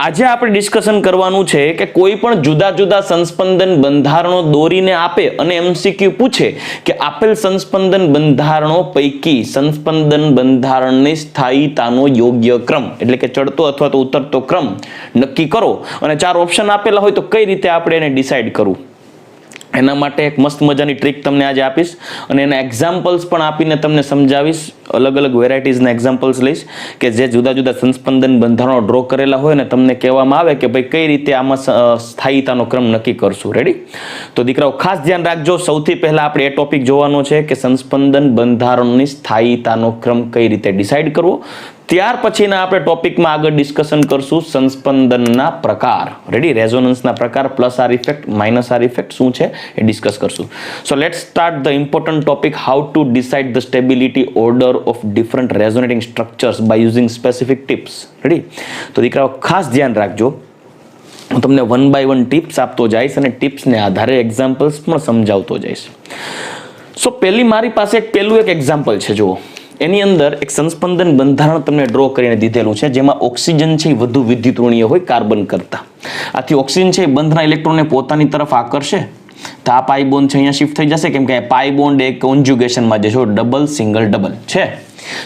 આજે આપણે ડિસ્કશન કરવાનું છે કે કોઈ પણ જુદા જુદા સંસ્પંદન બંધારણો દોરીને આપે અને એમસીક્યુ પૂછે કે આપેલ સંસ્પંદન બંધારણો પૈકી સંસ્પંદન બંધારણની સ્થાયીતાનો યોગ્ય ક્રમ એટલે કે ચડતો અથવા તો ઉતરતો ક્રમ નક્કી કરો અને 4 ઓપ્શન આપેલા હોય તો કઈ રીતે આપણે એને ડિસાઈડ કરવું, એના માટે એક મસ્ત મજાની ટ્રીક તમને આજે આપીશ અને એના એક્ઝામ્પલ્સ પણ આપીને તમને સમજાવીશ. અલગ અલગ વેરાયટીઝના એક્ઝામ્પલ્સ લઈશ કે જે જુદા જુદા સંસ્પંદન બંધારણો ડ્રો કરેલા હોય ને તમને કહેવામાં આવે કે ભાઈ કઈ રીતે આમાં સ્થાયીતાનો ક્રમ નક્કી કરશું. રેડી? તો દીકરાઓ ખાસ ધ્યાન રાખજો. સૌથી પહેલા આપણે એ ટોપિક જોવાનો છે કે સંસ્પંદન બંધારણની સ્થાયીતાનો ક્રમ કઈ રીતે ડિસાઈડ કરવો. ત્યાર પછીના આપણે ટોપિકમાં આગળ ડિસ્કશન કરશું સંસ્પંદનના પ્રકાર. રેડી? રેઝોનન્સના પ્રકાર, plus R effect, minus R effect શું છે એ ડિસ્કસ કરશું. So let's start the important topic, how to decide the stability order of different resonating structures by using specific tips. Ready? તો દીકરાઓ ખાસ ધ્યાન રાખજો. હું તમને 1 by 1 ટિપ્સ આપતો જઈશ અને ટિપ્સને આધારે એક્ઝામ્પલ્સ પણ સમજાવતો જઈશ. સો મારી પાસે પહેલું એક એક્ઝામ્પલ છે. જુઓ, એની અંદર એક સંસ્પંદન બંધારણ તમને ડ્રો કરીને દીધેલું છે જેમાં ઓક્સિજન છે એ વધુ વિદ્યુત ઋણીય હોય કાર્બન કરતા. આથી ઓક્સિજન છે એ બંધના ઇલેક્ટ્રોનને પોતાની તરફ આકર્ષે તો આ પાઈ બોન્ડ છે અહીંયા શિફ્ટ થઈ જશે કેમ કે પાઈ બોન્ડ એક કોન્જ્યુગેશનમાં જે છે ડબલ સિંગલ ડબલ છે.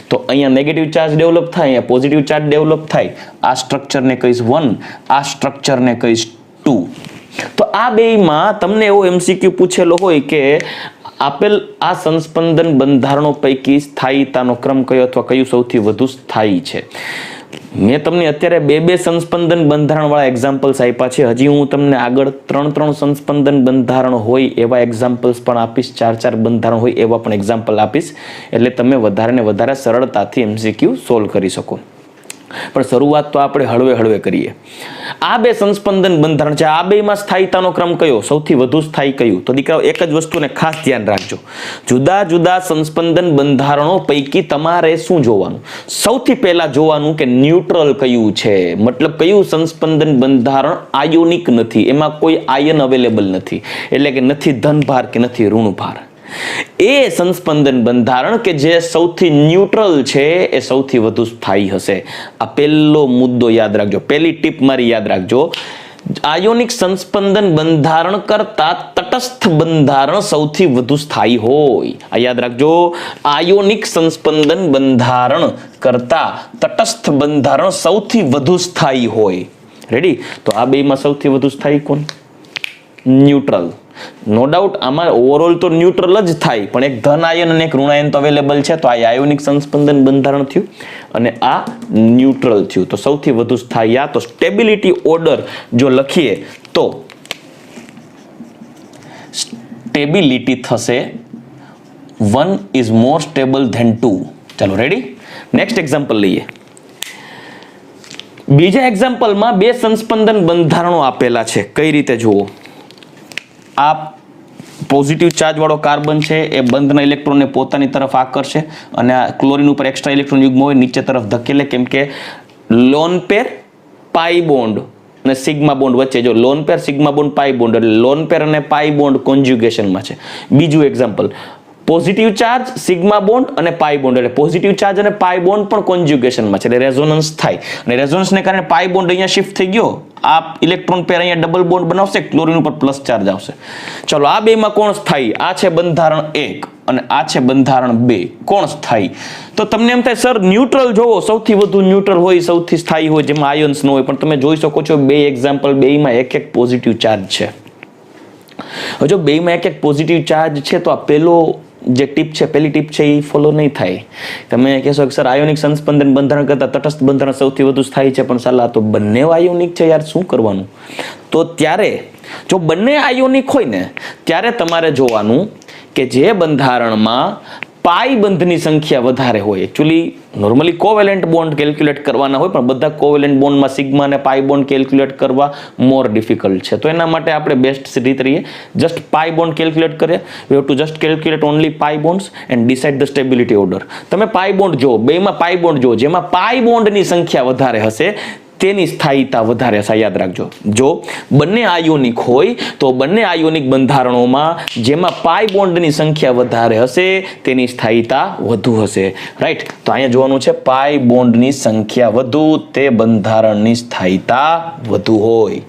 તો અહીંયા નેગેટિવ ચાર્જ ડેવલપ થાય, અહીંયા પોઝિટિવ ચાર્જ ડેવલપ થાય. આ સ્ટ્રક્ચરને કહીશ 1, આ સ્ટ્રક્ચરને કહીશ 2. તો આ બેયમાં તમને એવો એમસીક્યુ પૂછેલો હોય કે આપેલ આ સંસ્પંદન બંધારણો પૈકી સ્થાયીતાનો ક્રમ કયો અથવા કયું સૌથી વધુ સ્થાયી છે. મેં તમને અત્યારે 2 સંસ્પંદન બંધારણ વાળા એક્ઝામ્પલ્સ આપ્યા છે. હજી હું તમને આગળ 3 સંસ્પંદન બંધારણ હોય એવા એક્ઝામ્પલ્સ પણ આપીશ, 4 બંધારણ હોય એવા પણ એક્ઝામ્પલ આપીશ, એટલે તમે વધારે ને વધારે સરળતાથી એમસીક્યુ સોલ્વ કરી શકો. પણ શરૂઆત તો આપણે હળવે હળવે કરીએ. આ 2 સંસ્પંદન બંધારણ છે, આ બેમાં સ્થાયીતાનો ક્રમ કયો, સૌથી વધુ સ્થાયી કયું? તો દીકરાઓ એક જ વસ્તુને ખાસ ધ્યાન રાખજો. જુદા જુદા સંસ્પંદન બંધારણો પૈકી તમારે શું જોવાનું? સૌથી પહેલા જોવાનું કે ન્યુટ્રલ કયું છે, મતલબ કયું સંસ્પંદન બંધારણ આયોનિક નથી, એમાં કોઈ આયન અવેલેબલ નથી, એટલે કે નથી ધનભાર કે નથી ઋણભાર. એ સંસ્પંદન બંધારણ કે જે સૌથી ન્યુટ્રલ છે એ સૌથી વધુ સ્થાયી હશે. આ પહેલો મુદ્દો યાદ રાખજો, પહેલી ટીપ મારી યાદ રાખજો. આયોનિક સંસ્પંદન બંધારણ કરતા તટસ્થ બંધારણ સૌથી વધુ સ્થાયી હોય. આ યાદ રાખજો, આયોનિક સંસ્પંદન બંધારણ કરતા તટસ્થ બંધારણ સૌથી વધુ સ્થાયી હોય. રેડી? તો આ બેમાં સૌથી વધુ સ્થાયી કોણ? ન્યુટ્રલ. નો ડાઉટ આમાં ઓવરઓલ તો ન્યુટ્રલ જ થાય, પણ એક ધન આયન અને એક ઋણાયન તો અવેલેબલ છે. તો આ આયોનિક સંસ્પંદન બંધારણ થયું અને આ ન્યુટ્રલ થયું. તો સૌથી વધુ સ્થાયી આ. તો સ્ટેબિલિટી ઓર્ડર જો લખીએ તો સ્ટેબિલિટી થશે 1 is more stable than 2. ચાલો રેડી? નેક્સ્ટ એક્ઝામ્પલ લઈએ. બીજા એક્ઝામ્પલમાં 2 સંસ્પંદન બંધારણો આપેલા છે. કઈ રીતે જુઓ? આ પોઝિટિવ ચાર્જ વાળો કાર્બન છે એ બંધના ઇલેક્ટ્રોનને પોતાની તરફ આકર્ષે અને આ ક્લોરીન ઉપર એક્સ્ટ્રા ઇલેક્ટ્રોન યુગ્મ હોય નીચે તરફ ધકેલે કેમ કે લોન પેર પાઈ બોન્ડ અને સિગ્મા બોન્ડ વચ્ચે, જો લોન પેર સિગ્મા બોન્ડ પાઈ બોન્ડ એટલે લોન પેર અને પાઈ બોન્ડ કોન્જ્યુગેશનમાં છે. બીજું example, positive charge sigma bond અને પાઈ બોન્ડ એટલે પોઝિટિવ ચાર્જ અને પાઈ બોન્ડ પણ કોન્જ્યુગેશનમાં છે એટલે રેઝોનન્સ થાય અને રેઝોનન્સને કારણે પાઈ બોન્ડ અહીંયા શિફ્ટ થઈ ગયો, આ ઇલેક્ટ્રોન પેર અહીંયા ડબલ બોન્ડ બનાવશે, ક્લોરીન ઉપર પ્લસ ચાર્જ આવશે. ચલો આ બેમાં કોણ સ્થાયી? આ છે બંધારણ 1 અને આ છે બંધારણ 2. કોણ સ્થાયી? તો તમને એમ થાય સર ન્યુટ્રલ જોવો, સૌથી વધુ ન્યુટ્રલ હોય, સૌથી સ્થાયી હોય જેમાં આયન્સ ન હોય, પણ તમે જોઈ શકો છો 2 એક્ઝામ્પલ, બેમાં એક પોઝિટિવ ચાર્જ છે. હવે જો બેમાં એક પોઝિટિવ ચાર્જ છે તો આ પેલો જે ટીપ છે, પહેલી ટીપ છે એ ફોલો નહીં થાય. તમે કહેશો કે સર આયોનિક સંસ્પંદન બંધારણ કરતા તટસ્થ બંધારણ સૌથી વધુ સ્થાયી છે, પણ સાલા તો બંને આયોનિક છે યાર, શું કરવાનું? તો ત્યારે જો બંને આયોનિક હોય ને ત્યારે તમારે જોવાનું કે જે બંધારણમાં પાઈ બંધની સંખ્યા વધારે હોય. Actually normally covalent bond calculate કરવાના હોય પણ બધા કોવેલેન્ટ બોન્ડમાં સિગ્મા અને પાઈ બોન્ડ કેલ્ક્યુલેટ કરવા મોર ડિફિકલ્ટ છે. તો એના માટે આપણે બેસ્ટ રીત રહીએ જસ્ટ પાઈ બોન્ડ કેલ્ક્યુલેટ કરીએ. We have to just calculate only pi bonds and decide the stability order. તમે પાઈ બોન્ડ જો, બેમાં પાઈ બોન્ડ જો, જેમાં પાઈ બોન્ડની સંખ્યા વધારે હશે તેની સ્થાયીતા વધારે હશે. યાદ રાખજો, જો બંને આયોનિક હોય તો બંને આયોનિક બંધારણોમાં જેમાં પાઈ બોન્ડની સંખ્યા વધારે હશે તેની સ્થાયીતા વધુ હશે. રાઈટ, તો અહીંયા જોવાનું છે પાઈ બોન્ડની સંખ્યા વધુ તે બંધારણની સ્થાયીતા વધુ હોય.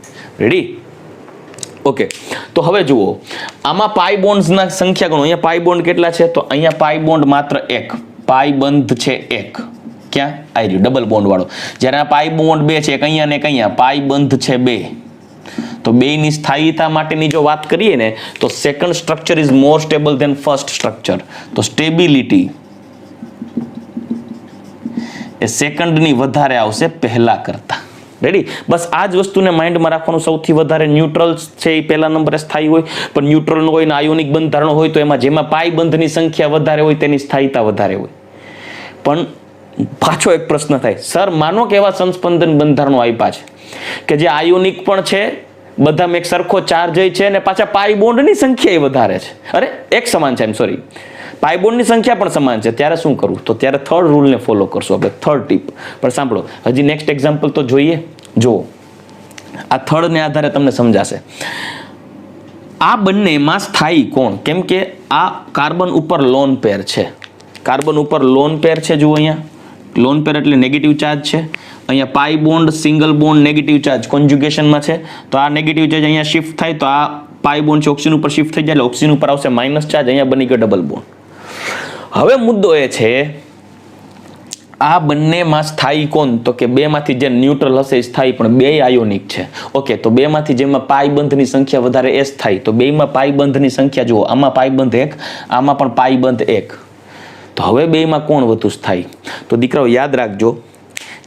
રેડી? ઓકે, તો હવે જુઓ આમાં પાઈ બોન્ડ્સના સંખ્યા ગણો. અહીંયા પાઈ બોન્ડ કેટલા છે? તો અહીંયા પાઈ બોન્ડ માત્ર એક, પાઈ બંધ છે એક. ક્યાં આવી રહ્યું? ડબલ બોન્ડ વાળો. જ્યારે આ પાઈ બોન્ડ બે છે, એક અહીંયા ને એક અહીંયા, પાઈ બંધ છે બે. તો બેની સ્થાયીતા માટેની જો વાત કરીએ ને તો second structure is more stable than first structure. તો સ્ટેબિલિટી એ સેકન્ડની વધારે આવશે પહેલા કરતા. રેડી? બસ આ જ વસ્તુને માઇન્ડમાં રાખવાનું. સૌથી વધારે ન્યુટ્રલ છે એ પહેલા નંબરે સ્થાયી હોય, પણ ન્યુટ્રલ હોય ને આયોનિક બંધારણ હોય તો એમાં જેમાં પાઈ બંધની સંખ્યા વધારે હોય તેની સ્થાયીતા વધારે હોય. પણ પાછો એક પ્રશ્ન થાય, સર માનો કે એવા સંસ્પંદન બંધારણો આપ્યા છે કે જે આયોનિક પણ છે, બધામાં એક સરખો ચાર્જ છે અને પાછા પાઈ બોન્ડની સંખ્યા વધારે છે. અરે એક સમાન છે, સોરી, પાઈ બોન્ડની સંખ્યા પણ સમાન છે. ત્યારે શું કરવું? તો ત્યારે થર્ડ રૂલને ફોલો કરશું આપણે, થર્ડ ટીપ. પણ સાંભળો, હજી નેક્સ્ટ એક્ઝામ્પલ તો જોઈએ. જો આ થર્ડને આધારે તમને સમજાશે. આ બંનેમાં સ્થાયી કોણ? કેમ કે આ કાર્બન ઉપર લોન પેર છે, કાર્બન ઉપર લોન પેર છે. જુઓ અહીંયા લોન પેર એટલે નેગેટિવ ચાર્જ છે. અહીંયા pi bond single bond negative charge કોન્જ્યુગેશનમાં છે. તો આ નેગેટિવ ચાર્જ અહીંયા શિફ્ટ થાય તો આ પાઈ બોન્ડ છે ઓક્સિજન ઉપર શિફ્ટ થઈ જાય એટલે ઓક્સિજન ઉપર આવશે માઇનસ ચાર્જ. અહીંયા બની ગયો ડબલ બોન્ડ. હવે મુદ્દો એ છે આ બંનેમાં સ્થાયી કોણ? તો કે બેમાંથી જે ન્યુટ્રલ હશે એ સ્થાયી, પણ બે આયોનિક છે. ઓકે, તો બેમાંથી જેમાં પાઈ બંધની સંખ્યા વધારે એ સ્થાયી. તો બેમાં પાઈ બંધની સંખ્યા જુઓ, આમાં પાઈ બંધ એક, આમાં પણ પાઈ બંધ એક. તો હવે બેમાં કોણ વધુ સ્થાયી? તો દીકરાઓ યાદ રાખજો,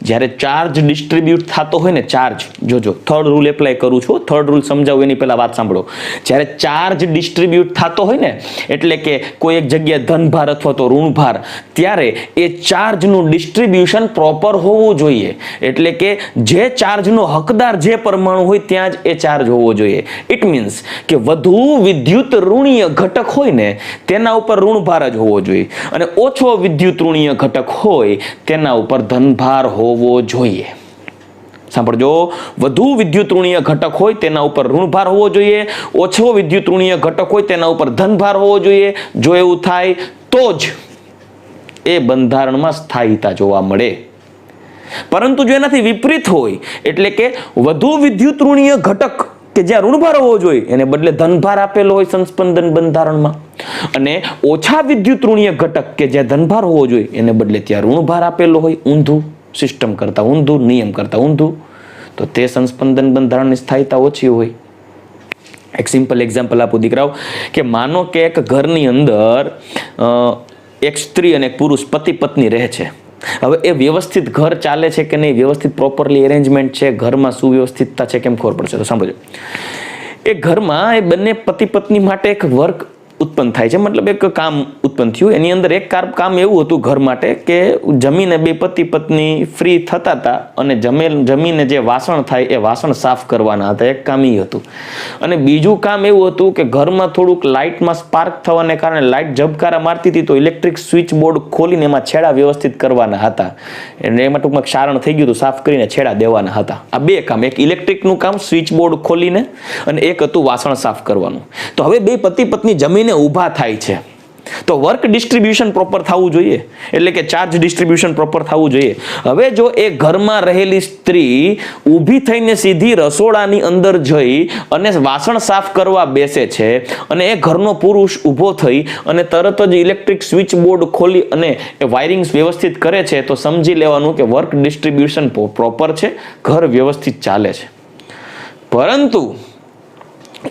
જ્યારે ચાર્જ ડિસ્ટ્રીબ્યુટ થતો હોય ને, ચાર્જ, જોજો થર્ડ રૂલ એપ્લાય કરું છું, થર્ડ રૂલ સમજાવું એની પહેલા વાત સાંભળો. જ્યારે ચાર્જ ડિસ્ટ્રીબ્યુટ થતો હોય ને, એટલે કે કોઈ એક જગ્યાએ ધનભાર અથવા તો ઋણભાર, ત્યારે એ ચાર્જનું ડિસ્ટ્રીબ્યુશન પ્રોપર હોવું જોઈએ. એટલે કે જે ચાર્જનો હકદાર જે પરમાણુ હોય ત્યાં જ એ ચાર્જ હોવો જોઈએ. ઇટ મીન્સ કે વધુ વિદ્યુત ઋણીય ઘટક હોય ને તેના ઉપર ઋણભાર જ હોવો જોઈએ, અને ઓછો વિદ્યુત ઋણીય ઘટક હોય તેના ઉપર ધનભાર હોવો જોઈએ. સાંભળજો, વધુ વિદ્યુત ઋણીય ઘટક હોય તેના ઉપર ઋણભાર હોવો જોઈએ, ઓછો વિદ્યુત ઋણીય ઘટક હોય તેના ઉપર ધનભાર હોવો જોઈએ. જો એવું થાય તો જ એ બંધારણમાં સ્થાયીતા જોવા મળે. પરંતુ જો એનાથી વિપરીત હોય, એટલે કે વધુ વિદ્યુત ઋણીય ઘટક કે જ્યાં ઋણભાર હોવો જોઈએ એને બદલે ધનભાર આપેલો હોય સંસ્પંદન બંધારણમાં, અને ઓછા વિદ્યુત ઋણીય ઘટક કે જ્યાં ધનભાર હોવો જોઈએ એને બદલે ત્યાં ઋણભાર આપેલો હોય, ઊંધું, સિસ્ટમ કરતા ઊંધું, નિયમ કરતા ઊંધું, તો તે સંસ્પંદન બંધારણની સ્થાયીતા ઓછી હોય. એક સિમ્પલ એક્ઝામ્પલ આપું દીકરાઓ, કે માનો કે એક ઘરની અંદર એક સ્ત્રી અને એક પુરુષ પતિ પત્ની રહે છે. હવે એ વ્યવસ્થિત ઘર ચાલે છે કે નહીં, વ્યવસ્થિત પ્રોપરલી એરેન્જમેન્ટ છે, ઘરમાં સુવ્યવસ્થિતતા છે, કેમ ખબર પડશે? તો સાંભળજો, એ ઘરમાં એ બંને પતિ પત્ની માટે એક વર્ક ઉત્પન્ન થાય છે, મતલબ એક કામ ઉત્પન્ન થયું. એની અંદર એક કામ એવું હતું ઘર માટે કે જમીને બે પતિ પત્ની ફ્રી થતા હતા અને જમીને જે વાસણ થાય એ વાસણ સાફ કરવાના હતા, એક કામ એ હતું. અને બીજું કામ એવું હતું કે ઘરમાં થોડુંક લાઇટમાં સ્પાર્ક થવાને કારણે લાઇટ ઝબકારા મારતી હતી, તો ઇલેક્ટ્રિક સ્વિચ બોર્ડ ખોલીને એમાં છેડા વ્યવસ્થિત કરવાના હતા. એટલે એમાં ટૂંકમાં ક્ષારણ થઈ ગયું હતું, સાફ કરીને છેડા દેવાના હતા. આ બે કામ, એક ઇલેક્ટ્રિકનું કામ સ્વિચ બોર્ડ ખોલીને, અને એક હતું વાસણ સાફ કરવાનું. તો હવે બે પતિ પત્ની જમીને ઊભા થાય છે, તો વર્ક ડિસ્ટ્રીબ્યુશન પ્રોપર થવું જોઈએ, એટલે કે ચાર્જ ડિસ્ટ્રીબ્યુશન પ્રોપર થવું જોઈએ. હવે જો એ ઘરમાં રહેલી સ્ત્રી ઊભી થઈને સીધી રસોડાની અંદર જઈ અને વાસણ સાફ કરવા બેસે છે, અને એ ઘરનો પુરુષ ઊભો થઈ અને તરત જ ઇલેક્ટ્રિક સ્વિચ બોર્ડ ખોલી અને એ વાયરિંગ્સ વ્યવસ્થિત કરે છે, તો સમજી લેવાનું કે વર્ક ડિસ્ટ્રીબ્યુશન પ્રોપર છે, ઘર વ્યવસ્થિત ચાલે છે. પરંતુ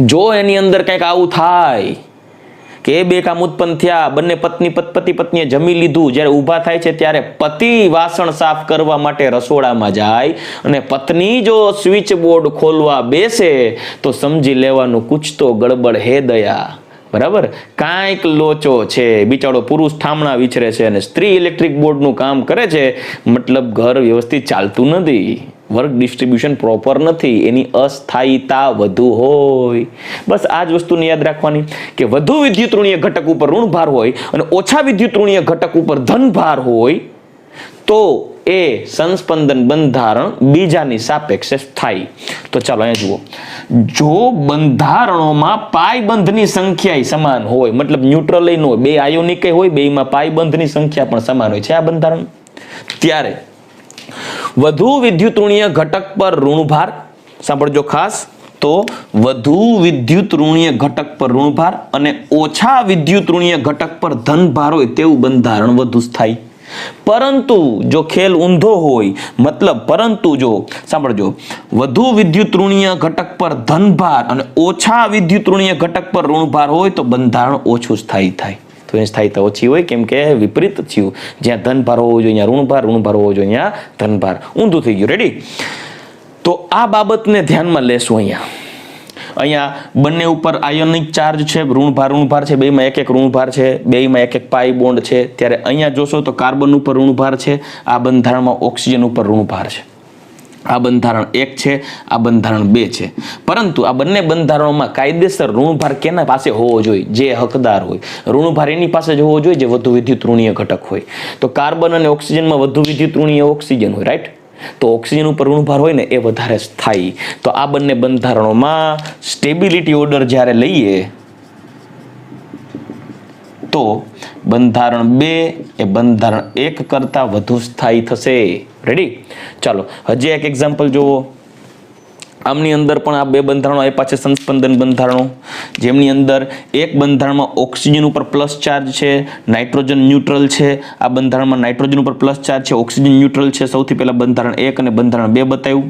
જો એની અંદર કંઈક આવું થાય કે બે કામ ઉત્પન્ન થયા, બંને પતિ પત્નીએ જમી લીધું, જ્યારે ઊભા થાય છે ત્યારે પતિ વાસણ સાફ કરવા માટે રસોડામાં જાય અને પત્ની જો સ્વિચ બોર્ડ ખોલવા બેસે, તો સમજી લેવાનું કુછ તો ગડબડ હે દયા. બરાબર, કાંઈક લોચો છે. બિચારો પુરુષ ઠામણા વિચરે છે અને સ્ત્રી ઇલેક્ટ્રિક બોર્ડનું કામ કરે છે, મતલબ ઘર વ્યવસ્થિત ચાલતું નથી, વર્ક ડિસ્ટ્રીબ્યુશન પ્રોપર નથી, એની અસ્થાયીતા વધુ હોય. બસ આ જ વસ્તુને યાદ રાખવાની કે વધુ વિદ્યુત ઋણીય ઘટક ઉપર ઋણભાર હોય અને ઓછા વિદ્યુત ઋણીય ઘટક ઉપર ધનભાર હોય, તો એ સંસ્પંદન બંધારણ બીજાની સાપેક્ષે સ્થાયી. તો ચાલો અહીંયા જુઓ, જો બંધારણોમાં પાયબંધની સંખ્યા સમાન હોય, મતલબ ન્યુટ્રલ ન હોય, બે આયોનિક હોય, બેમાં પાયબંધની સંખ્યા પણ સમાન હોય છે આ બંધારણ, ત્યારે વધુ વિદ્યુતઋણીય ઘટક પર ઋણભાર, સાંભળજો ખાસ, તો વધુ વિદ્યુતઋણીય ઘટક પર ઋણભાર અને ઓછા વિદ્યુતઋણીય ઘટક પર ધનભાર હોય તેવું બંધારણ વધુ સ્થાયી. પરંતુ જો ખેલ ઊંધો હોય, મતલબ પરંતુ જો સાંભળજો, વધુ વિદ્યુતઋણીય ઘટક પર ધનભાર અને ઓછા વિદ્યુતઋણીય ઘટક પર ઋણભાર હોય તો બંધારણ ઓછું સ્થાયી થાય. તો એની સ્થાયીતા ઓછી હોય, કેમ કે વિપરીત થયું, જ્યાં ધનભાર હોવો જોઈએ અહીંયા ઋણભાર, ઋણભાર હોવો જોઈએ અહીંયા ધનભાર. ઊંધું થઈ ગયું. રેડી? તો આ બાબતને ધ્યાનમાં લેશું. અહીંયા બંને ઉપર આયોનિક ચાર્જ છે, ઋણભાર છે, બેમાં એક એક ઋણભાર છે, બેમાં એક એક પાઈ બોન્ડ છે. ત્યારે અહીંયા જોશો તો કાર્બન ઉપર ઋણભાર છે, આ બંધારણમાં ઓક્સિજન ઉપર ઋણભાર છે. આ બંધારણ 1 છે, આ બંધારણ 2 છે. પરંતુ આ બંને બંધારણોમાં કાયદેસર ઋણભાર કેના પાસે હોવો જોઈએ? જે હકદાર હોય. ઋણભાર એની પાસે જ હોવો જોઈએ જે વધુ વિદ્યુતઋણીય ઘટક હોય. તો કાર્બન અને ઓક્સિજનમાં વધુ વિદ્યુતઋણીય ઓક્સિજન હોય, રાઈટ? તો ઓક્સિજન ઉપર ઋણભાર હોય ને એ વધારે સ્થાયી. તો આ બંને બંધારણોમાં સ્ટેબિલિટી ઓર્ડર જ્યારે લઈએ તો બંધારણ 2 એ બંધારણ 1 કરતા વધુ સ્થાયી થશે. રેડી? ચાલો હજી એક એક્ઝામ્પલ જુઓ. આમની અંદર પણ આ બે બંધારણો આપ્યા છે, સંસ્પંદન બંધારણો, જેમની અંદર એક બંધારણમાં ઓક્સિજન ઉપર પ્લસ ચાર્જ છે, નાઇટ્રોજન ન્યુટ્રલ છે. આ બંધારણમાં નાઇટ્રોજન ઉપર પ્લસ ચાર્જ છે, ઓક્સિજન ન્યુટ્રલ છે. સૌથી પહેલા બંધારણ 1 અને બંધારણ 2 બતાવ્યું.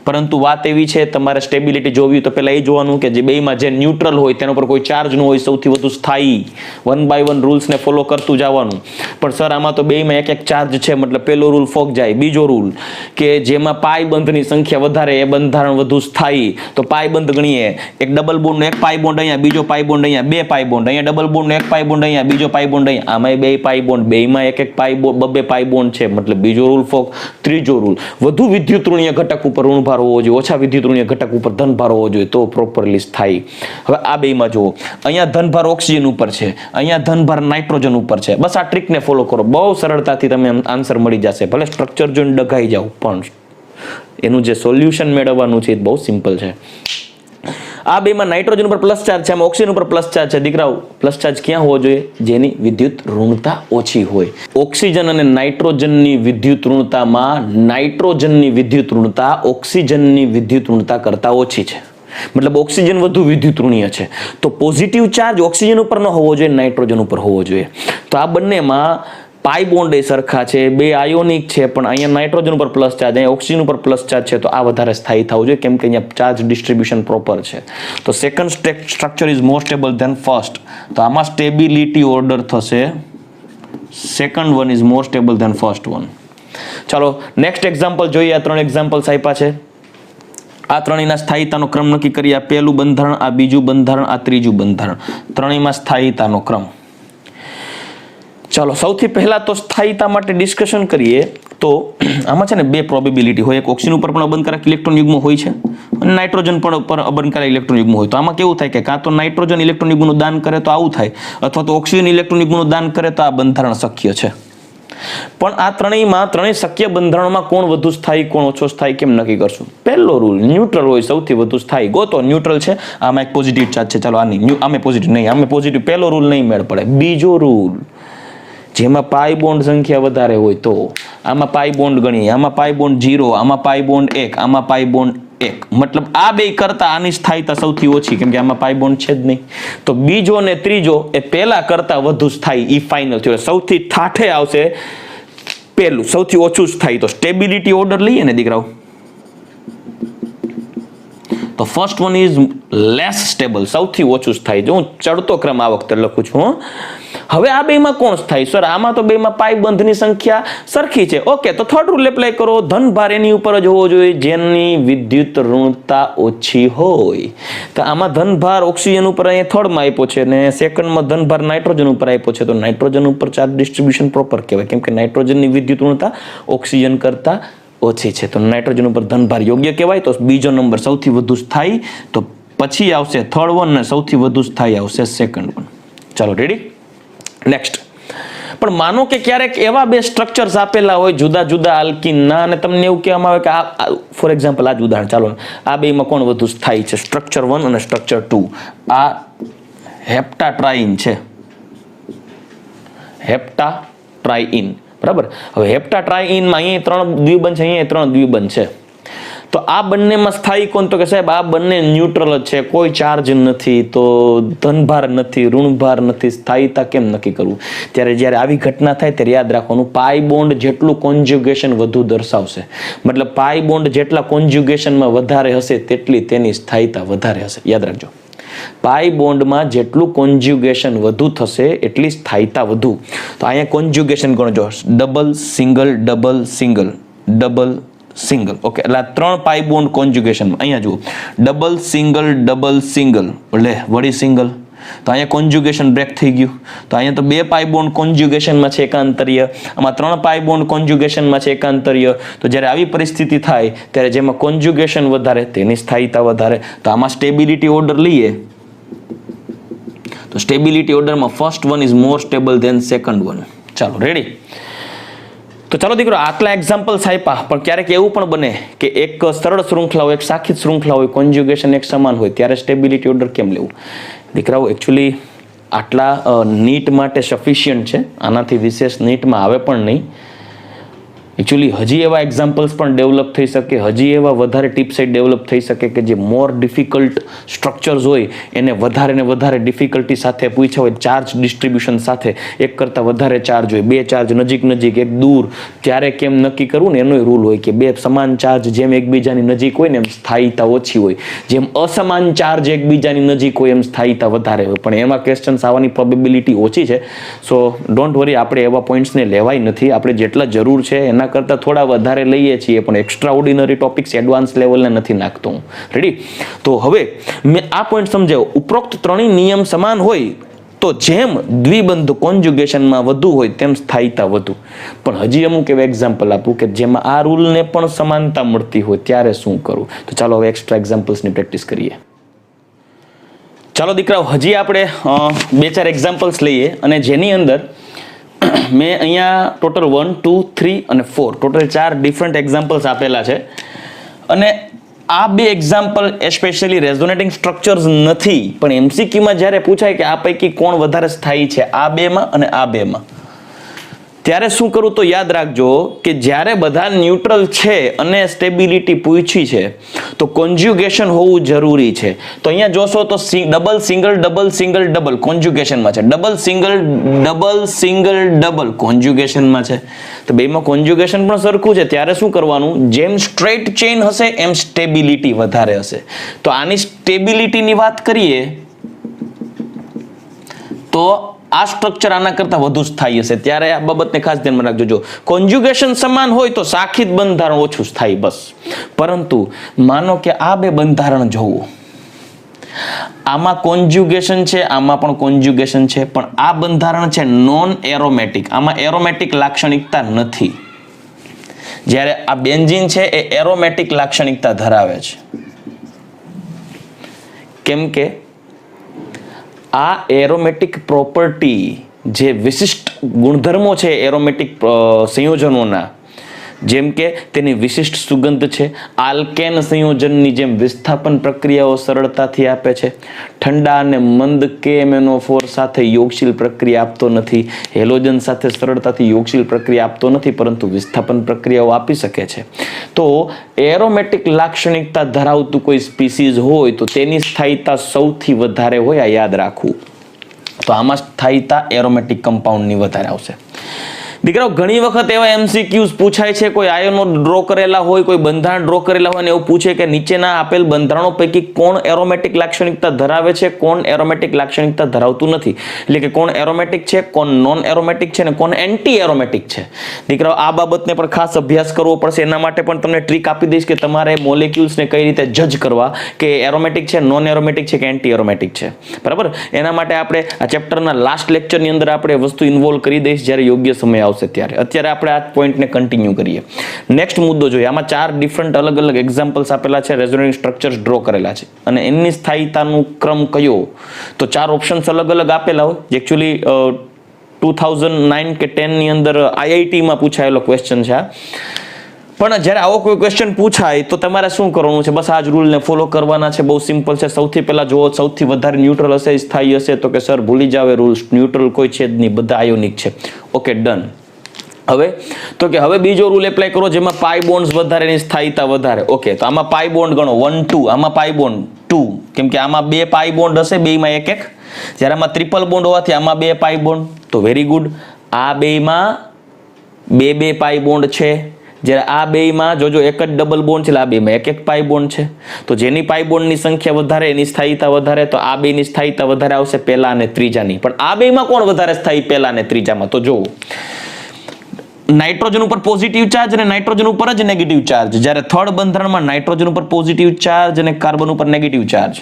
પરંતુ વાત એવી છે, તમારે સ્ટેબિલિટી જોવી તો પહેલા એ જોવાનું કે જે બેમાં જે ન્યુટ્રલ હોય તેના પર કોઈ ચાર્જ ન હોય, સૌથી વધુ સ્થાયી. 1 by 1 રૂલ્સને ફોલો કરતું જવાનું. પણ સર આમાં તો બેમાં એક એક ચાર્જ છે, મતલબ પહેલો રૂલ ફોક જાય. બીજો રૂલ કે જેમાં પાયબંધની સંખ્યા વધારે એ બંધારણ વધુ સ્થાયી. તો પાયબંધ ગણીએ, એક ડબલ બોન્ડ એક પાઈ બોન્ડ અહીંયા, બીજો પાઈ બોન્ડ અહીંયા, બે પાઈ બોન્ડ અહીંયા, ડબલ બોન્ડ એક પાઈ બોન્ડ અહીંયા, બીજો પાઈ બોન્ડ અહીંયા, આમાં બે પાઈ બોન્ડ, બેમાં એક એક પાઈ બોન્ડ, બબે પાઈ બોન્ડ છે, મતલબ બીજો રૂલ ફોક. ત્રીજો રૂલ, વધુ વિદ્યુતઋણીય ઘટક ઉપર ઋણભાર હોવો જોઈએ, ઓછા વિદ્યુતઋણીય ઘટક ઉપર ધનભાર હોવો જોઈએ, તો પ્રોપરલી સ્થાયી. હવે આ બેમાં જુઓ, અહીંયા ધનભાર ઓક્સિજન ઉપર છે, અહીંયા ધનભાર નાઇટ્રોજન ઉપર છે. બસ આ ટ્રીકને ફોલો કરો, બહુ સરળતાથી તમે આન્સર મળી જશે. ભલે સ્ટ્રક્ચર જોઈને ડઘાઈ જાવ, પણ એનું જે સોલ્યુશન મેળવવાનું છે એ બહુ સિમ્પલ છે. આ બેમાં નાઇટ્રોજન ઉપર પ્લસ ચાર્જ છે, આમાં ઓક્સિજન ઉપર પ્લસ ચાર્જ છે. દીકરાઓ, પ્લસ ચાર્જ ક્યાં હોવો જોઈએ? જેની વિદ્યુત ઋણતા ઓછી હોય. ઓક્સિજન અને નાઇટ્રોજનની વિદ્યુત ઋણતામાં નાઇટ્રોજનની વિદ્યુત ઋણતા ઓક્સિજનની વિદ્યુત ઋણતા કરતા ઓછી છે. મતલબ ઓક્સિજન વધુ વિદ્યુતઋણીય છે. તો પોઝિટિવ ચાર્જ ઓક્સિજન ઉપર ન હોવો જોઈએ, નાઇટ્રોજન ઉપર હોવો જોઈએ. તો આ બંનેમાં પાઈ બોન્ડ એ સરખા છે, બે આયોનિક છે, પણ અહીંયા નાઇટ્રોજન ઉપર પ્લસ ચાર્જ, અહીંયા ઓક્સિજન ઉપર પ્લસ ચાર્જ છે. તો આ વધારે સ્થાયી થવું જોઈએ, કેમ કે અહીંયા ચાર્જ ડિસ્ટ્રીબ્યુશન પ્રોપર છે. તો second structure is more stable than first. તો આમાં સ્ટેબિલિટી ઓર્ડર થશે, second one is more stable than first one. ચાલો નેક્સ્ટ એક્ઝામ્પલ જોઈએ. આ 3 એક્ઝામ્પલ્સ આપ્યા છે. આ ત્રણેયના સ્થાયીતાનો ક્રમ નક્કી કરીએ. આ પહેલું બંધારણ, આ બીજું બંધારણ, આ ત્રીજું બંધારણ. ત્રણેયમાં સ્થાયીતાનો ક્રમ. ચાલો સૌથી પહેલા તો સ્થાયીતા માટે ડિસ્કશન કરીએ. તો આમાં છે ને બે પ્રોબેબિલિટી હોય. એક ઓક્સિજન ઉપર પણ અબંધકારક ઇલેક્ટ્રોન યુગ્મ હોય છે અને નાઇટ્રોજન પણ ઉપર અબંધકારક ઇલેક્ટ્રોન યુગ્મ હોય. તો આમાં કેવું થાય કે કાં તો નાઇટ્રોજન ઇલેક્ટ્રોન યુગ્મનું દાન કરે તો આવું થાય, અથવા તો ઓક્સિજન ઇલેક્ટ્રોન યુગ્મનું દાન કરે તો આ બંધારણ શક્ય છે. પણ આ ત્રણેય શક્ય બંધારણોમાં કોણ વધુ સ્થાયી, કોણ ઓછો સ્થાયી કેમ નક્કી કરશું? પહેલો રૂલ, ન્યુટ્રલ હોય સૌથી વધુ સ્થાયી. ગોતો ન્યુટ્રલ છે, આમાં એક પોઝિટિવ ચાર્જ છે, ચાલો આની આમે પોઝિટિવ નહીં, આમે પોઝિટિવ. પહેલો રૂલ નહીં મેળ પડે. બીજો રૂલ, જેમાં પાઈ બોન્ડ સંખ્યા વધારે હોય તો આમાં પાઈ બોન્ડ ગણીએ, આમાં પાઈ બોન્ડ 0, આમાં પાઈ બોન્ડ 1, આમાં પાઈ બોન્ડ 1. મતલબ આ બે કરતા આની સ્થાયીતા સૌથી ઓછી, કેમ કે આમાં પાઈ બોન્ડ છે જ નહીં. તો બીજો ને ત્રીજો એ પહેલા કરતા વધુ સ્થાયી, ઈ ફાઇનલ થયો. સૌથી ઠાઠે આવશે પહેલું, સૌથી ઓછું સ્થાયી. તો સ્ટેબિલિટી ઓર્ડર લઈએ ને દીકરાઓ, તો first one is less stable, સૌથી ઓછું સ્થાયી. જો હું ચડતો ક્રમ આ વખતે લખું છું. હવે આ બેમાં કોણ સ્થાયી? સર આમાં તો બેમાં પાઈ બંધની સંખ્યા સરખી છે. ઓકે, તો થર્ડ રૂલ એપ્લાય કરો. ધનભાર એની ઉપર જ હોવો જોઈએ જેની વિદ્યુત ઋણતા ઓછી હોય. તો આમાં ધનભાર ઓક્સિજન ઉપર અહીંયા થર્ડમાં આપ્યો છે અને સેકન્ડમાં ધનભાર નાઇટ્રોજન ઉપર આપ્યો છે. તો નાઇટ્રોજન ઉપર ચાર્જ ડિસ્ટ્રીબ્યુશન પ્રોપર કહેવાય, કેમ કે નાઇટ્રોજનની વિદ્યુત ઋણતા ઓક્સિજન કરતા ઓછી છે. તો નાઇટ્રોજન ઉપર ધનભાર યોગ્ય કહેવાય. તો બીજો નંબર સૌથી વધુ સ્થાયી, તો પછી આવશે થર્ડ વન ને સૌથી વધુ સ્થાયી આવશે સેકન્ડ વન. ચાલો રેડી? નેક્સ્ટ પણ માનો કે ક્યારેક એવા બે સ્ટ્રક્ચર્સ આપેલા હોય જુદા જુદા આલ્કીનના અને તમને એવું કહેવામાં આવે કે આ ફોર એક્ઝામ્પલ આ જ ઉદાહરણ ચાલો આ બેમાં કોણ વધુ સ્થાયી છે સ્ટ્રક્ચર 1 અને સ્ટ્રક્ચર 2 આ હેપ્ટાટ્રાઇન છે હેપ્ટાટ્રાઇન બરાબર હવે હેપ્ટાટ્રાઇનમાં અહીંયા 3 દ્વિબંધ છે અહીંયા 3 દ્વિબંધ છે તો આ બંનેમાં સ્થાયી કોણ તો કે સાહેબ આ બંને ન્યુટ્રલ જ છે કોઈ ચાર્જ નથી તો ધનભાર નથી ઋણભાર નથી સ્થાયીતા કેમ નક્કી કરવું ત્યારે જ્યારે આવી ઘટના થાય ત્યારે યાદ રાખવાનું પાઈ બોન્ડ જેટલું કોન્જ્યુગેશન વધુ દર્શાવશે મતલબ પાઈ બોન્ડ જેટલા કોન્જ્યુગેશનમાં વધારે હશે તેટલી તેની સ્થાયીતા વધારે હશે યાદ રાખજો પાઈ બોન્ડમાં જેટલું કોન્જ્યુગેશન વધુ થશે એટલી સ્થાયીતા વધુ તો અહીંયા કોન્જ્યુગેશન ગણજો double single double single double single okay એટલે 3 પાઈ બોન્ડ કોન્જ્યુગેશન અહીંયા જુઓ ડબલ સિંગલ એટલે વળી સિંગલ તો અહીંયા કોન્જ્યુગેશન બ્રેક થઈ ગયું તો અહીંયા તો 2 પાઈ બોન્ડ કોન્જ્યુગેશનમાં છે એકાંતરીય આમાં 3 પાઈ બોન્ડ કોન્જ્યુગેશનમાં છે એકાંતરીય તો જ્યારે આવી પરિસ્થિતિ થાય ત્યારે જેમાં કોન્જ્યુગેશન વધારે તેની સ્થાયીતા વધારે તો આમાં સ્ટેબિલિટી ઓર્ડર લઈએ તો સ્ટેબિલિટી ઓર્ડરમાં first one is more stable than second one ચાલો રેડી તો ચાલો દીકરો આટલા એક્ઝામ્પલ્સ આપ્યા પણ ક્યારેક એવું પણ બને કે એક સરળ શૃંખલા હોય એક શાખિત શૃંખલા હોય કોન્જ્યુગેશન એક સમાન હોય ત્યારે સ્ટેબિલિટી ઓર્ડર કેમ લેવું દીકરાઓ એકચ્યુઅલી આટલા નીટ માટે સફિશિયન્ટ છે આનાથી વિશેષ નીટમાં આવે પણ નહીં એકચ્યુઅલી હજી એવા એક્ઝામ્પલ્સ પણ ડેવલપ થઈ શકે હજી એવા વધારે ટીપસાઇટ ડેવલપ થઈ શકે કે જે મોર ડિફિકલ્ટ સ્ટ્રક્ચર્સ હોય એને વધારે ને વધારે ડિફિકલ્ટી સાથે પૂછ્યા હોય ચાર્જ ડિસ્ટ્રીબ્યુશન સાથે એક કરતાં વધારે ચાર્જ હોય બે ચાર્જ નજીક નજીક એક દૂર ત્યારે કેમ નક્કી કરવું ને એનો રૂલ હોય કે બે સમાન ચાર્જ જેમ એકબીજાની નજીક હોય ને એમ સ્થાયીતા ઓછી હોય જેમ અસમાન ચાર્જ એકબીજાની નજીક હોય એમ સ્થાયીતા વધારે હોય પણ એમાં ક્વેશ્ચન્સ આવવાની પ્રોબેબિલિટી ઓછી છે સો ડોન્ટ વરી આપણે એવા પોઈન્ટ્સને લેવાય નથી આપણે જેટલા જરૂર છે એના કરતાં થોડા વધારે લઈએ છીએ પણ એક્સ્ટ્રા ઓર્ડિનરી ટોપિક્સ એડવાન્સ લેવલને નથી નાખતો હું રેડી તો હવે મેં આ પોઈન્ટ સમજાવ્યો ઉપરોક્ત ત્રણેય નિયમ સમાન હોય તો જેમ દ્વિબંધ કોન્જ્યુગેશનમાં વધુ હોય તેમ સ્થાયીતા વધુ પણ હજી અમુક એવા એક્ઝામ્પલ આપું કે જેમાં આ રૂલને પણ સમાનતા મળતી હોય ત્યારે શું કરવું તો ચાલો હવે એક્સ્ટ્રા એક્ઝામ્પલ્સની પ્રેક્ટિસ કરીએ ચાલો દીકરાઓ હજી આપણે 2-4 એક્ઝામ્પલ્સ લઈએ અને જેની અંદર મેં અહીંયા ટોટલ 1 2 3 અને 4 ટોટલ 4 ડિફરન્ટ એક્ઝામ્પલ્સ આપેલા છે અને આ બે એક્ઝામ્પલ એસ્પેશિયલી રેઝોનેટિંગ સ્ટ્રક્ચર્સ નથી પણ એમસીક્યુમાં જ્યારે પૂછાય કે આ પૈકી કોણ વધારે સ્થાયી છે આ બેમાં અને આ બેમાં ત્યારે શું કરું તો યાદ રાખજો કે જ્યારે બધા ન્યુટ્રલ છે અને સ્ટેબિલિટી પૂછી છે તો કોન્જ્યુગેશન હોવું જરૂરી છે તો અહીંયા જોશો તો ડબલ સિંગલ ડબલ કોન્જ્યુગેશનમાં છે ડબલ સિંગલ ડબલ કોન્જ્યુગેશનમાં છે તો બેમાં કોન્જ્યુગેશન પણ સરખું છે ત્યારે શું કરવાનું જેમ સ્ટ્રેટ ચેઇન હશે એમ સ્ટેબિલિટી વધારે હશે તો આની સ્ટેબિલિટીની વાત કરીએ તો આ સ્ટ્રક્ચર આના કરતા વધુ સ્થાયી હશે ત્યારે આ બાબતને ખાસ ધ્યાનમાં રાખજો જો કોન્જ્યુગેશન સમાન હોય તો શાખિત બંધારણ ઓછું સ્થાયી બસ પરંતુ માનો કે આ બે બંધારણ જોવું આમાં કોન્જ્યુગેશન છે આમાં પણ કોન્જ્યુગેશન છે પણ આ બંધારણ છે નોન એરોમેટિક આમાં એરોમેટિક લાક્ષણિકતા નથી જ્યારે આ બેન્ઝીન છે એ એરોમેટિક લાક્ષણિકતા ધરાવે છે કેમ કે આ એરોમેટિક પ્રોપર્ટી જે વિશિષ્ટ ગુણધર્મો છે એરોમેટિક સંયોજનોના જેમ કે તેની વિશિષ્ટ સુગંધ છે આલ્કેન સંયોજનની જેમ વિસ્થાપન પ્રક્રિયાઓ સરળતાથી આપે છે ઠંડા અને મંદ KMnO4 સાથે યોગશીલ પ્રક્રિયા આપતો નથી હેલોજન સાથે સરળતાથી યોગશીલ પ્રક્રિયા આપતો નથી પરંતુ વિસ્થાપન પ્રક્રિયાઓ આપી શકે છે તો એરોમેટિક લાક્ષણિકતા ધરાવતું કોઈ સ્પીસીઝ હોય તો તેની સ્થાયીતા સૌથી વધારે હોય આ યાદ રાખવું તો આમાં સ્થાયીતા એરોમેટિક કમ્પાઉન્ડની વધારે આવશે દીકરાઓ ઘણી વખત એવા MCQs પૂછાય છે કોઈ આયનો ડ્રો કરેલા હોય કોઈ બંધારણ ડ્રો કરેલા હોય અને એવું પૂછે કે નીચેના આપેલ બંધારણો પૈકી કોણ એરોમેટિક લાક્ષણિકતા ધરાવે છે કોણ એરોમેટિક લાક્ષણિકતા ધરાવતું નથી એટલે કે કોણ એરોમેટિક છે કોણ નોન એરોમેટિક છે અને કોણ એન્ટી એરોમેટિક છે દીકરાઓ આ બાબતને પણ ખાસ અભ્યાસ કરવો પડશે એના માટે પણ તમને ટ્રીક આપી દઈશ કે તમારે મોલેક્યુલ્સને કઈ રીતે જજ કરવા કે એરોમેટિક છે નોન એરોમેટિક છે કે એન્ટી એરોમેટિક છે બરાબર એના માટે આપણે આ ચેપ્ટરના લાસ્ટ લેક્ચરની અંદર આપણે વસ્તુ ઇન્વોલ્વ કરી દઈશ જ્યારે યોગ્ય સમય આવશે ત્યારે અત્યારે આપણે આ પોઈન્ટને કન્ટિન્યુ કરીએ નેક્સ્ટ મુદ્દો જોઈએ આમાં 4 ડિફરન્ટ અલગ અલગ એક્ઝામ્પલ્સ આપેલા છે રેઝોનેટિંગ સ્ટ્રક્ચર્સ ડ્રો કરેલા છે અને એની સ્થાયીતાનું ક્રમ કયો તો 4 ઓપ્શન્સ અલગ અલગ આપેલા હોય એકચ્યુઅલી 2009 કે 10 ની અંદર IIT માં પૂછાયેલો ક્વેશ્ચન છે. પણ જ્યારે આવો કોઈ ક્વેશ્ચન પૂછાય તો તમારે શું કરવાનું છે? બસ આ જ રૂલને ફોલો કરવાના છે. બહુ સિમ્પલ છે. સૌથી પહેલા જો સૌથી વધારે ન્યુટ્રલ હશે, સ્થાયી હશે, તો કે સર ભૂલી જાવ રૂલ્સ, ન્યુટ્રલ કોઈ છે જ નહીં, બધા આયોનિક છે. Okay, done. હવે તો કે હવે બીજો રૂલ એપ્લાય કરો જેમાં પાઈ બોન્ડ્સ વધારે ની સ્થાયીતા વધારે. ઓકે, તો આમાં પાઈ બોન્ડ ગણો 1 2, આમાં પાઈ બોન્ડ 2, કેમ કે આમાં બે પાઈ બોન્ડ હશે, બેમાં એક એક. જ્યારે આમાં ટ્રિપલ બોન્ડ હોવાથી આમાં બે પાઈ બોન્ડ, તો વેરી ગુડ. આ બેમાં બે પાઈ બોન્ડ છે. જ્યારે આ બેમાં જોજો એક જ ડબલ બોન્ડ છે, આ બેમાં એક એક પાઈ બોન્ડ છે. તો જેની પાઈ બોન્ડની સંખ્યા વધારે એની સ્થાયીતા વધારે, તો આ બેની સ્થાયીતા વધારે આવશે પહેલા અને ત્રીજાની. પણ આ બેમાં કોણ વધારે સ્થાયી પહેલા અને ત્રીજામાં? તો જોવો, નાઇટ્રોજન ઉપર પોઝિટિવ ચાર્જ અને નાઇટ્રોજન ઉપર જ નેગેટિવ ચાર્જ. જ્યારે થર્ડ બંધારણમાં નાઇટ્રોજન ઉપર પોઝિટિવ ચાર્જ અને કાર્બન ઉપર નેગેટિવ ચાર્જ.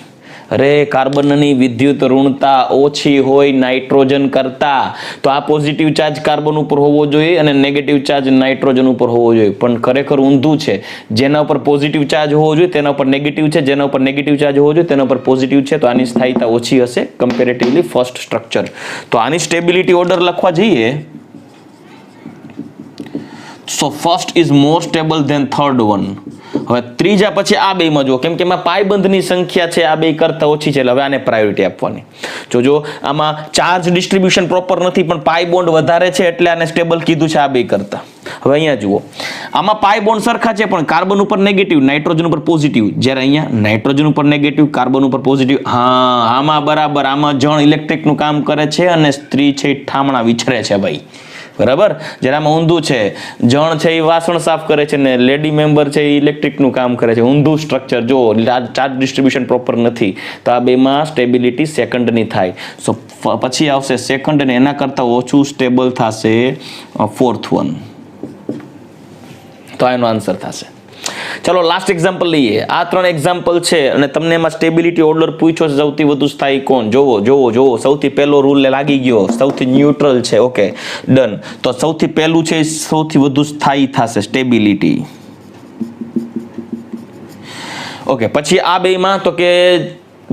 અરે કાર્બનની વિદ્યુત ઋણતા ઓછી હોય નાઇટ્રોજન કરતા, તો આ પોઝિટિવ ચાર્જ કાર્બન ઉપર હોવો જોઈએ અને નેગેટિવ ચાર્જ નાઇટ્રોજન ઉપર હોવો જોઈએ. પણ ખરેખર ઊંધું છે. જેના ઉપર પોઝિટિવ ચાર્જ હોવો જોઈએ તેના ઉપર નેગેટિવ છે, જેના ઉપર નેગેટિવ ચાર્જ હોવો જોઈએ તેના ઉપર પોઝિટિવ છે. તો આની સ્થાયીતા ઓછી હશે કમ્પેરેટિવલી ફર્સ્ટ સ્ટ્રક્ચર. તો આની સ્ટેબિલિટી ઓર્ડર લખવા જઈએ, so first is more stable than third one. હવે ત્રીજા પછી આ બેમાં જો, કેમ કે એમાં પાયબંધની સંખ્યા છે આ બે કરતા ઓછી છે, એટલે હવે આને પ્રાયોરિટી આપવાની. જોજો આમાં ચાર્જ ડિસ્ટ્રીબ્યુશન પ્રોપર નથી, પણ પાઈ બોન્ડ વધારે છે એટલે આને સ્ટેબલ કીધું છે આ બે કરતા. હવે અહીંયા જુઓ, આમાં પાઈ બોન્ડ સરખા છે પણ કાર્બન ઉપર નેગેટિવ, નાઇટ્રોજન ઉપર પોઝિટિવ. જ્યારે અહીંયા નાઇટ્રોજન ઉપર નેગેટિવ, કાર્બન ઉપર પોઝિટિવ. હા, આમાં બરાબર, આમાં જણ ઇલેક્ટ્રિકનું કામ કરે છે અને સ્ત્રી છે એ ઠામણા વિછરે છે ભાઈ. બરાબર. જ્યારે આમાં ઊંધું છે, જણ છે એ વાસણ સાફ કરે છે ને લેડી મેમ્બર છે એ ઇલેક્ટ્રિકનું કામ કરે છે. ઊંધું સ્ટ્રક્ચર. જો ચાર્જ ડિસ્ટ્રીબ્યુશન પ્રોપર નથી, તો આ બેમાં સ્ટેબિલિટી સેકન્ડની થાય. સો પછી આવશે સેકન્ડ અને એના કરતાં ઓછું સ્ટેબલ થશે ફોર્થ વન. તો એનો આન્સર થશે. ચલો લાસ્ટ એક્ઝામ્પલ લઈએ. આ 3 એક્ઝામ્પલ છે અને તમને એમાં સ્ટેબિલિટી ઓર્ડર પૂછ્યો છે, સૌથી વધુ સ્થાયી કોણ? જોવો. સૌથી પહેલો રૂલ લાગી ગયો, સૌથી ન્યુટ્રલ છે. Okay, done. તો સૌથી પહેલું છે સૌથી વધુ સ્થાયી થશે, સ્ટેબિલિટી. ઓકે, પછી આ બેમાં તો કે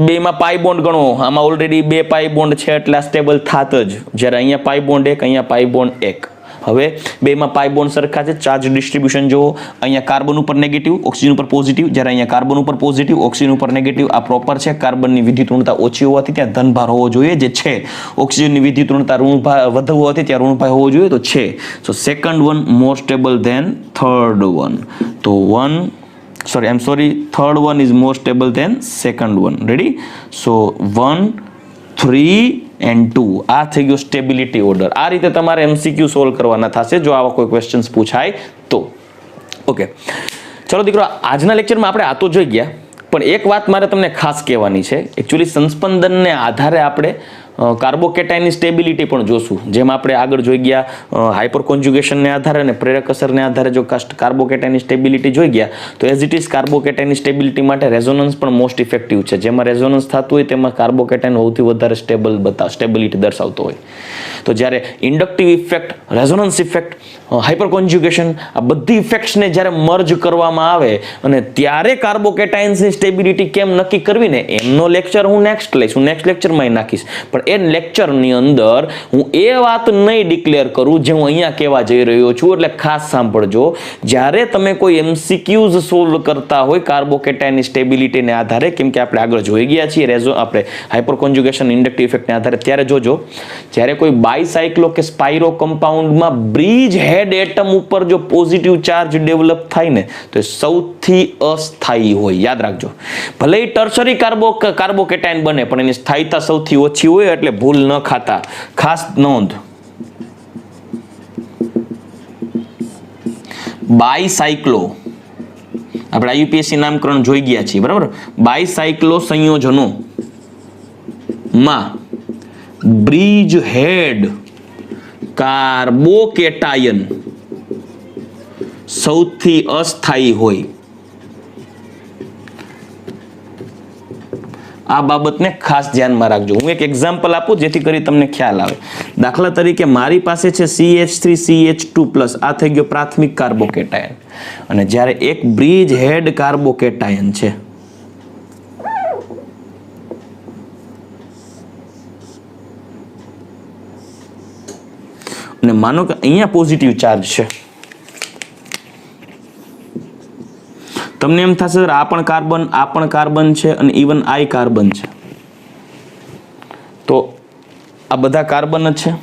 બેમાં પાઈ બોન્ડ ગણો, આમાં ઓલરેડી 2 પાઈ બોન્ડ છે એટલે આ સ્ટેબલ થાત જ. જ્યારે અહીંયા પાઈ બોન્ડ 1, અહીંયા પાઈ બોન્ડ 1. હવે બેમાં પાઈ બોન્ડ સરખા છે. ચાર્જ ડિસ્ટ્રીબ્યુશન જુઓ, અહીંયા કાર્બન ઉપર નેગેટિવ, ઓક્સિજન ઉપર પોઝિટિવ. જ્યારે અહીંયા કાર્બન ઉપર પોઝિટિવ, ઓક્સિજન ઉપર નેગેટિવ. આ પ્રોપર છે. કાર્બનની વિદ્યુત ઋણતા ઓછી હોવાથી ત્યાં ધનભાર હોવો જોઈએ, જે છે. ઓક્સિજનની વિદ્યુત ઋણતા વધુ હોવાથી ત્યાં ઋણભાર હોવો જોઈએ, તો છે. So second one more stable than third one. તો third one is more stable than second one. Ready? So 1, 3 and 2. આ થઈ ગયો સ્ટેબિલિટી ઓર્ડર. આ રીતે તમારે MCQ સોલ્વ કરવાના થશે જો આવા કોઈ ક્વેશ્ચન્સ પૂછાય તો. ઓકે, ચલો દીકરો, આજના લેક્ચરમાં આપણે આ તો જોઈ ગયા, પણ એક વાત મારે તમને ખાસ કહેવાની છે. એકચ્યુઅલી સંસ્પંદનને આધારે આપણે કાર્બોકેટાઇનની સ્ટેબિલિટી પણ જોશું. જેમ આપણે આગળ જોઈ ગયા હાઇપર કોન્જ્યુગેશનને આધારે અને પ્રેરક અસરને આધારે જો કાર્બોકેટાઇનની સ્ટેબિલિટી જોઈ ગયા, તો એઝ ઇટ ઇઝ કાર્બોકેટાઇનની સ્ટેબિલિટી માટે રેઝોનન્સ પણ મોસ્ટ ઇફેક્ટિવ છે. જેમાં રેઝોનન્સ થતું હોય તેમાં કાર્બોકેટાઇન સૌથી વધારે સ્ટેબિલિટી દર્શાવતો હોય. તો જ્યારે inductive effect, resonance effect, hyper conjugation, આ બધી ઇફેક્ટ્સને જ્યારે મર્જ કરવામાં આવે અને ત્યારે કાર્બોકેટાઇન્સની સ્ટેબિલિટી કેમ નક્કી કરવી ને એમનો લેક્ચર હું નેક્સ્ટ લઈશ, હું નેક્સ્ટ લેક્ચરમાં નાખીશ. પણ એ લેક્ચરની અંદર હું એ વાત નહીં ડિક્લેર કરું જે હું અહીંયા કહેવા જઈ રહ્યો છું. એટલે ખાસ સાંભળજો, જ્યારે તમે કોઈ MCQs સોલ્વ કરતા હોય કાર્બોકેટાઇનની સ્ટેબિલિટીને આધારે, કેમ કે આપણે આગળ જોઈ ગયા છીએ આપણે હાઇપર કોન્જ્યુગેશન ઇન્ડક્ટિવ ઇફેક્ટને આધારે, ત્યારે જોજો જ્યારે કોઈ બાયસાયક્લો કે સ્પાઇરો કમ્પાઉન્ડમાં બ્રિજ હેડ એટમ ઉપર જો પોઝિટિવ ચાર્જ ડેવલપ થાય ને તો એ સૌથી અસ્થાયી હોય. યાદ રાખજો, ભલે એ ટર્શરી કાર્બોકેટાઇન બને પણ એની સ્થાયીતા સૌથી ઓછી હોય, એટલે ભૂલ ન ખાતા. ખાસ નોંધ, બાયસાયક્લો આપણે IUPAC નામકરણ જોઈ ગયા છીએ, બરાબર. બાયસાયક્લો સંયોજનો માં બ્રિજ હેડ કાર્બોકેટાયન સૌથી અસ્થાયી હોય. આ બાબતને ખાસ ધ્યાનમાં રાખજો. હું એક એક્ઝામ્પલ આપું જેથી કરી તમને ખ્યાલ આવે. દાખલા તરીકે મારી પાસે છે CH3CH2+, આ થઈ ગયો પ્રાથમિક કાર્બોકેટાયન, અને જ્યારે એક બ્રિજ હેડ કાર્બોકેટાયન છે, અને માનો કે અહીંયા પોઝિટિવ ચાર્જ છે, તમને એમ થશે આ પણ કાર્બન છે અને ઇવન આ કાર્બન છે, તો આ બધા કાર્બન જ છે,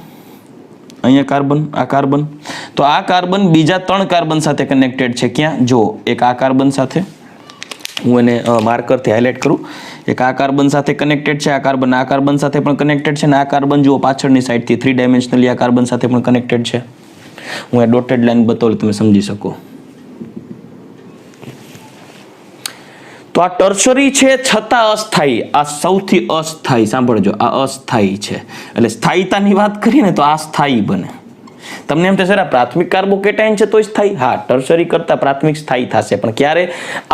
અહીંયા કાર્બન, આ કાર્બન, તો આ કાર્બન બીજા 3 કાર્બન સાથે કનેક્ટેડ છે. ક્યાં? જો એક આ કાર્બન સાથે, હું એને માર્કરથી હાઇલાઇટ કરું, એક આ કાર્બન સાથે કનેક્ટેડ છે, આ કાર્બન સાથે પણ કનેક્ટેડ છે, અને આ કાર્બન જુઓ પાછળની સાઈડથી 3 ડાયમેન્શનલી આ કાર્બન સાથે પણ કનેક્ટેડ છે. હું એ ડોટેડ લાઈન બતાવું તમે સમજી શકો. તો આ ટર્શરી છે છતાં અસ્થાયી, આ સૌથી અસ્થાયી, સાંભળજો, આ અસ્થાયી છે. એટલે સ્થાયીતાની વાત કરીએ ને તો આ સ્થાયી બને. તમને એમ થશે પ્રાથમિક કાર્બોકેટાઇન છે તો સ્થાયી, હા ટર્શરી કરતા પ્રાથમિક સ્થાયી થશે, પણ ક્યારે?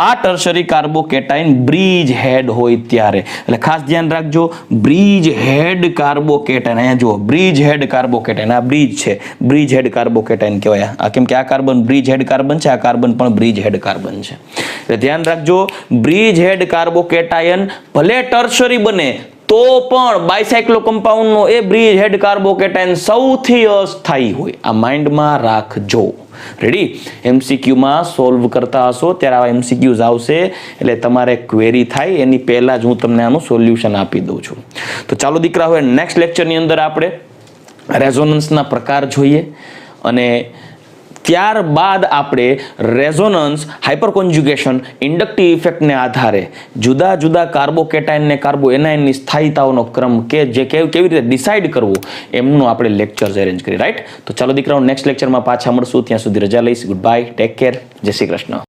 આ ટર્શરી કાર્બોકેટાઇન બ્રિજ હેડ હોય ત્યારે. એટલે ખાસ ધ્યાન રાખજો, બ્રિજ હેડ કાર્બોકેટાઇન, અહીંયા જુઓ બ્રિજ હેડ કાર્બોકેટાઇન, આ બ્રિજ છે, બ્રિજ હેડ કાર્બોકેટાઇન કહેવાય. આ કેમ કે આ કાર્બન બ્રિજ હેડ કાર્બન છે, આ કાર્બન પણ બ્રિજ હેડ કાર્બન છે. એટલે ધ્યાન રાખજો, બ્રિજ હેડ કાર્બોકેટાયન ભલે ટર્શરી બને તો પણ બાયસાયક્લો કમ્પાઉન્ડનો એ બ્રિજ હેડ કાર્બોકેટાયન સૌથી અસ્થાયી હોય. આ માઇન્ડમાં રાખજો. રેડી? એમસીક્યુમાં સોલ્વ કરતા હશો ત્યારે આવા એમસીક્યુઝ આવશે, એટલે તમારે ક્વેરી થાય એની પહેલા જ હું તમને આનું સોલ્યુશન આપી દઉં છું. તો ચાલો દીકરા, હવે નેક્સ્ટ લેક્ચરની અંદર આપણે રેઝોનન્સના પ્રકાર જોઈએ, અને ત્યારબાદ આપણે રેઝોનન્સ, હાઇપરકોન્જ્યુગેશન, ઇન્ડક્ટિવ ઇફેક્ટને આધારે જુદા જુદા કાર્બોકેટાઇન ને કાર્બોએનાઇનની સ્થાયીતાઓનો ક્રમ કે જે કેવી રીતે ડિસાઇડ કરવું એમનું આપણે લેક્ચર્સ અરેન્જ કરી. રાઈટ? તો ચાલો દીકરાઓ, નેક્સ્ટ લેક્ચરમાં પાછા મળશું. ત્યાં સુધી રજા લઈશ. ગુડ બાય, ટેક કેર, જય શ્રી કૃષ્ણ.